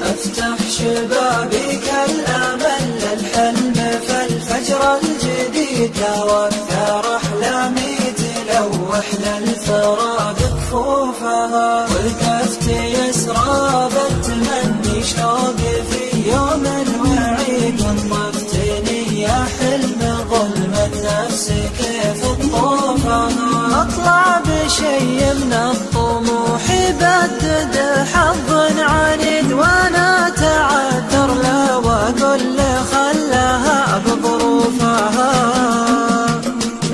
افتح شبابك الامل للحلم فالفجر الجديد توثر احلامي تلوح للفراق كفوفها وقفت يسرى بالتمني شوق في يوم الوعيد وانطفتني يا حلم ظلم النفس كيف تطوفها اطلع بشي من الطموح بدد حظ عنيد وانا اتعذر له واقول له خلاها بظروفها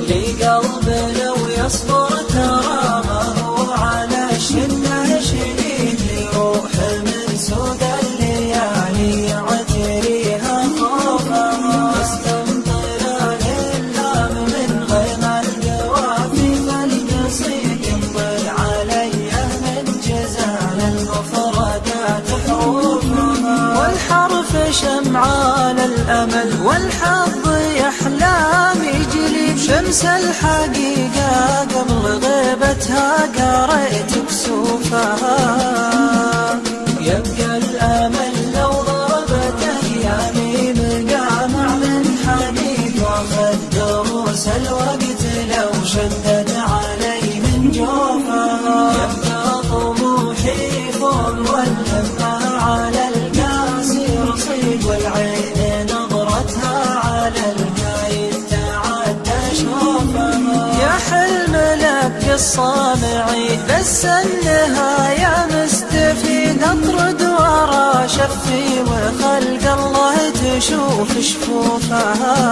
لي قلب لو يصبر ترى ما هو على شنه شديد يروح من سود الليالي يعتريها خوفها استمطر للام من غيم القوافي فالقصيد ينطل علي من جزال المفردات حروفها والحرف شمعان الامل والحظ يحلام يجلي شمس الحقيقة قبل غيبتها قريت كسوفها يبقى الامل لو ضربت ايامي مقامع من حديد واخذ دروس الوقت لو شدد علي من جوفها يبقى طموحي فوق والهمة على القاسي رصيد والعين نظرتها على القايد تعدى شوفها يا حلم لك الصامعي بس النهاية مستفيد اطرد ورا شفي وخلق الله تشوف شفوفها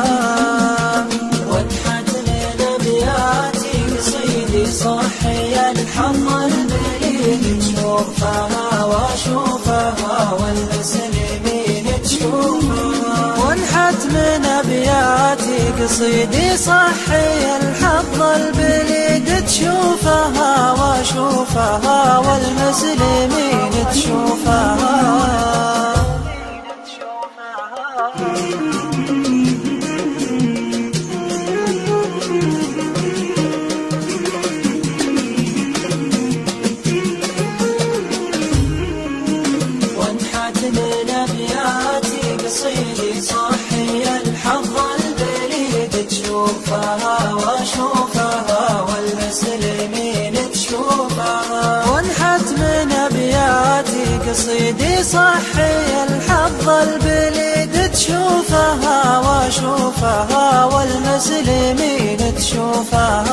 وانحت لنبياتي قصيدي صحي الحظ البليد تشوفها واشوفها والمسلمين تشوفها وانحت من ابياتي قصيدي صحي الحظ البليد تشوفها واشوفها والمسلمين تشوفها من أبياتي قصيدي صحي الحظ البليد تشوفها واشوفها والمسلمين تشوفها وانحت من أبياتي قصيدي صحي الحظ البليد تشوفها واشوفها والمسلمين تشوفها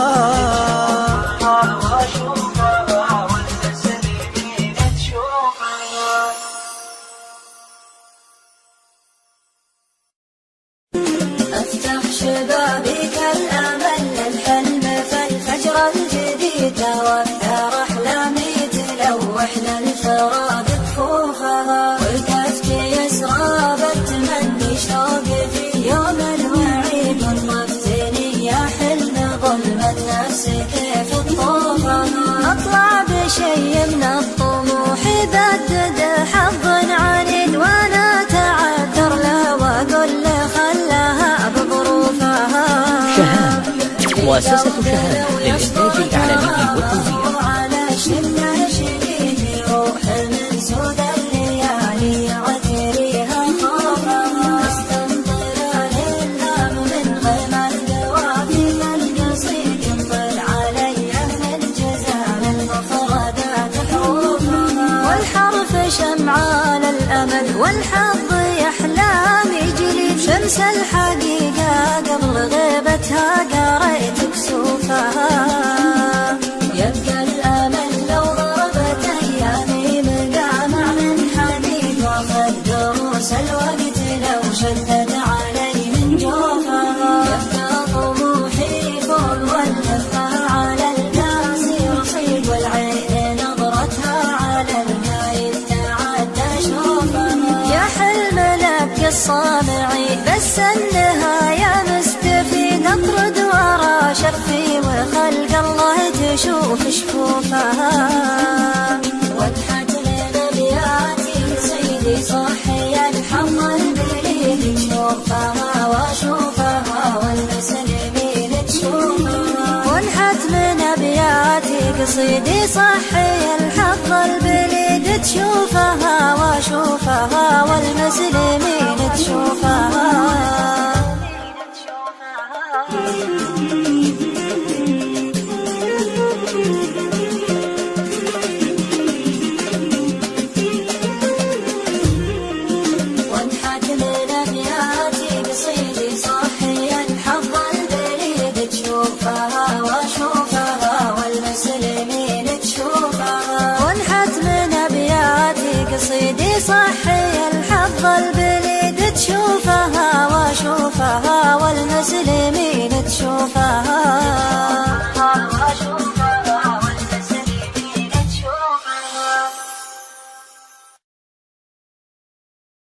افتح شبابك الامل للحلم فالفجر الجديد توثر احلامي تلوح للفراق كفوفها وقفت يسرى بالتمني شوق في يوم الوعيد وانطفتني يا حلم ظلم النفس كيف تطوفها اطلع بشي من الطموح بدد حظ عنيد وانا اتعذر له واقول له خلاها بظروفها مؤسسة شهاب للإنتاج الإعلامي والتوزيع على شنه شديد يروح من سود الليالي يعتريها خوفها استمطر للام من غيم القوافي فالقصيد ينطل علي من جزال المفردات حروفها والحرف شمعان الامل والحظ يحلام يجلي شمس الحقيقة قبل غيبتها قريت كسوفها يبقى الامل لو ضربت ايامي مقامع من حديد واخذ دروس الوقت لو شدد علي من جوفها يبقى طموحي فوق والهمة على القاسي رصيد والعين نظرتها على القايد تعدى شوفها يا حلم لك الصامعي بس النهاية مستفيد اطرد ورا شفي وخلق الله تشوف شفوفها وانحت لنبياتي قصيدي صحي الحظ البليد تشوفها قصيدي صحي الحظ البليد تشوفها واشوفها والمسلمين تشوفها. وانحت من ابياتي قصيدي صحي الحظ البليد تشوفها واشوفها والمسلمين تشوفها. وانحت من ابياتي قصيدي صحي الحظ البليد